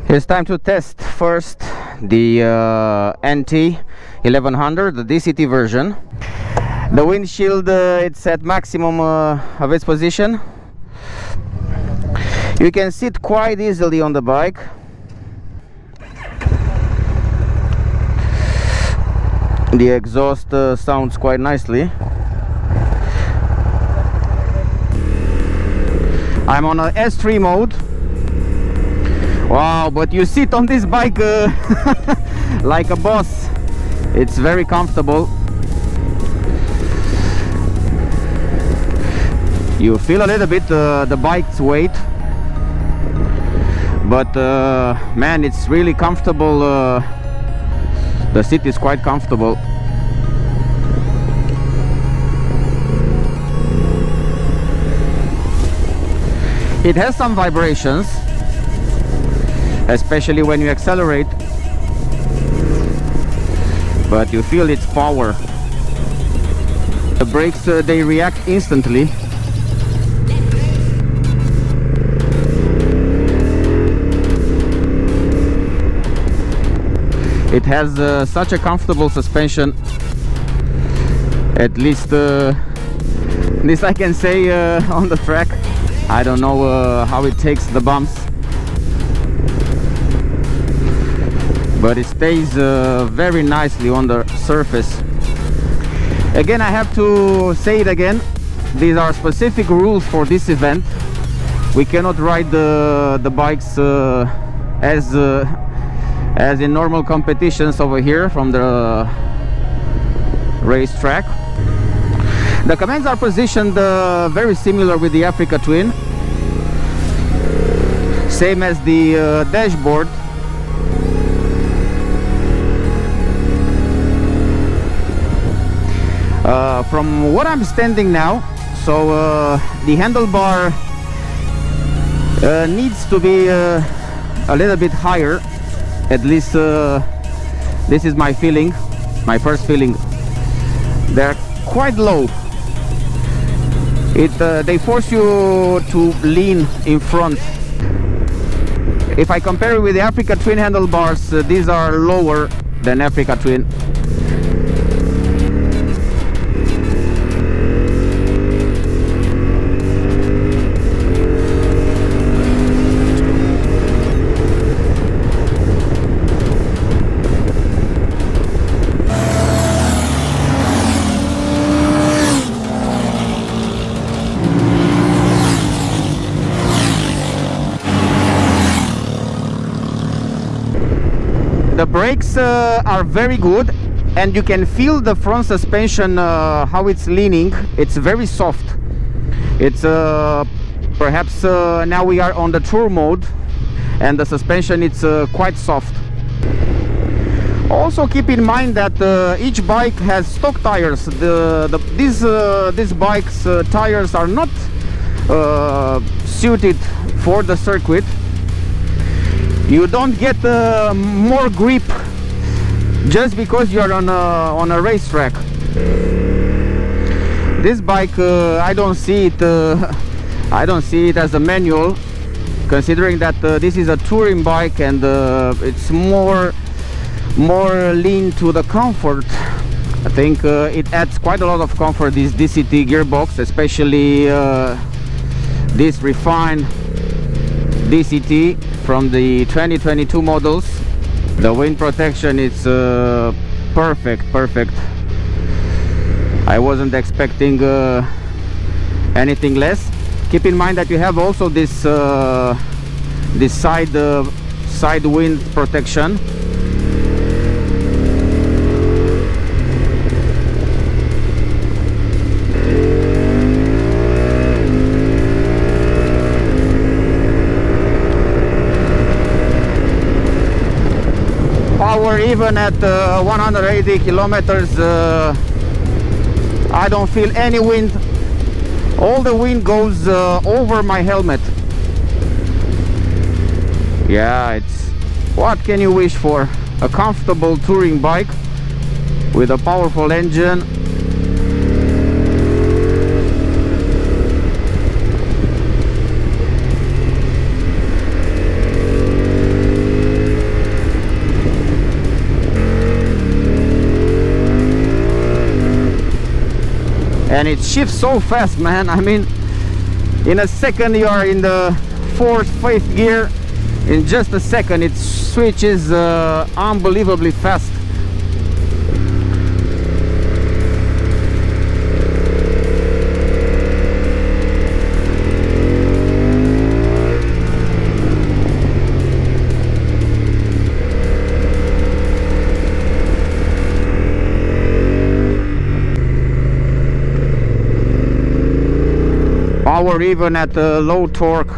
It's time to test first the NT1100, the DCT version. The windshield, it's at maximum of its position. You can sit quite easily on the bike. The exhaust sounds quite nicely. I'm on a S3 mode. Wow, but you sit on this bike like a boss. It's very comfortable. You feel a little bit the bike's weight, but man, it's really comfortable. The seat is quite comfortable. It has some vibrations, especially when you accelerate, but you feel its power. The brakes, they react instantly. It has such a comfortable suspension. At least this I can say on the track. I don't know how it takes the bumps, but it stays very nicely on the surface. Again, I have to say it again, these are specific rules for this event. We cannot ride the bikes as in normal competitions over here from the racetrack. The commands are positioned very similar with the Africa Twin, same as the dashboard. From what I'm standing now, so the handlebar needs to be a little bit higher. At least this is my feeling, my first feeling. They're quite low. They force you to lean in front. If I compare it with the Africa Twin handlebars, these are lower than Africa Twin. The brakes are very good, and you can feel the front suspension, how it's leaning. It's very soft. It's perhaps now we are on the tour mode, and the suspension, it's quite soft. Also keep in mind that each bike has stock tires. These bikes' tires are not suited for the circuit. You don't get more grip just because you're on a racetrack. This bike, I don't see it as a manual, considering that this is a touring bike, and it's more lean to the comfort. I think it adds quite a lot of comfort, this DCT gearbox, especially this refined DCT from the 2022 models. The wind protection is perfect. I wasn't expecting anything less. Keep in mind that you have also this side wind protection. Power even at 180 kilometers, I don't feel any wind. All the wind goes over my helmet. Yeah, it's, what can you wish for? A comfortable touring bike with a powerful engine. and it shifts so fast, man. I mean, in a second you are in the 4th, 5th gear. In just a second it switches unbelievably fast. Power even at low torque.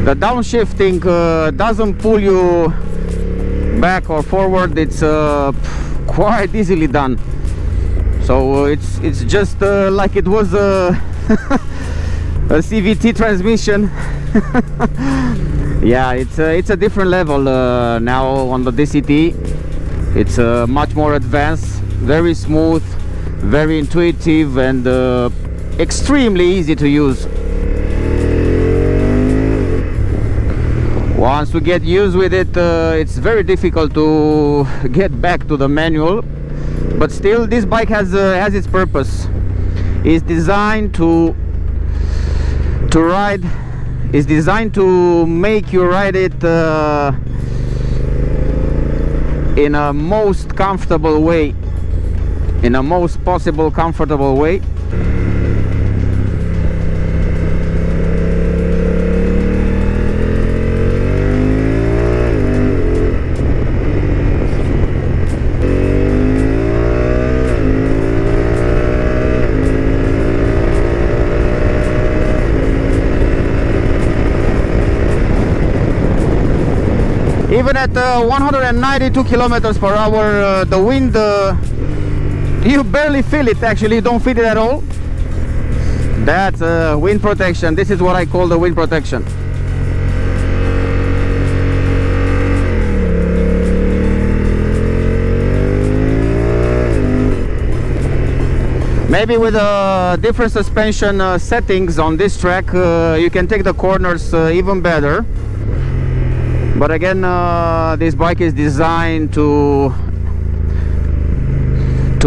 The downshifting doesn't pull you back or forward. It's quite easily done. So it's just like it was a CVT transmission. Yeah, it's a different level now on the DCT. It's much more advanced, very smooth, very intuitive, and extremely easy to use. Once we get used with it, it's very difficult to get back to the manual. But still, this bike has its purpose. It's designed to ride. It's designed to make you ride it in a most comfortable way, in a most possible comfortable way. Even at 192 kilometers per hour, the wind, you barely feel it. Actually, you don't feel it at all. That's wind protection. This is what I call the wind protection. Maybe with different suspension settings on this track, you can take the corners even better. But again, this bike is designed to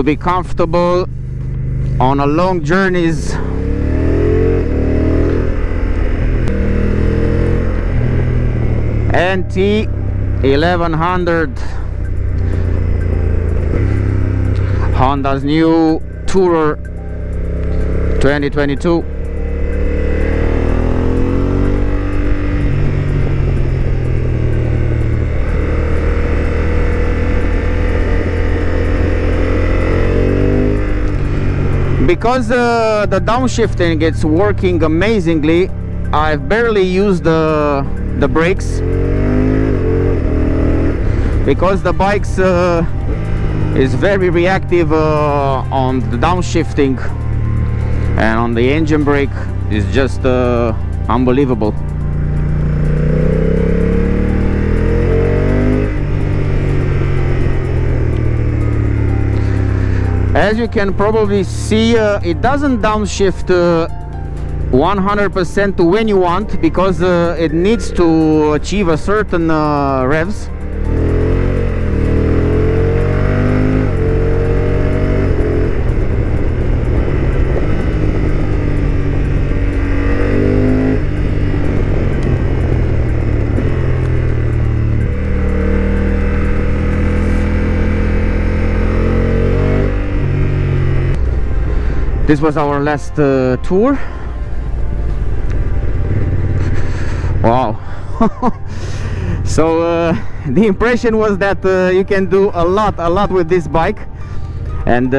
be comfortable on a long journeys. NT1100, Honda's new Tourer 2022. Because the downshifting is working amazingly, I've barely used the brakes, because the bike is very reactive on the downshifting, and on the engine brake is just unbelievable. As you can probably see, it doesn't downshift 100% when you want, because it needs to achieve a certain revs. This was our last tour. Wow. So the impression was that you can do a lot with this bike. And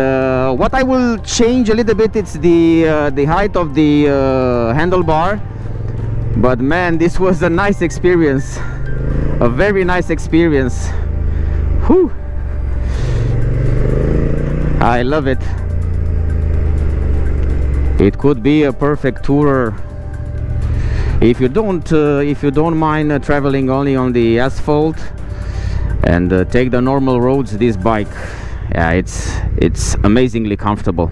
what I will change a little bit, it's the height of the handlebar. But man, this was a nice experience, a very nice experience. Whew. I love it. It could be a perfect tourer If you don't mind traveling only on the asphalt and take the normal roads, this bike, yeah, it's amazingly comfortable.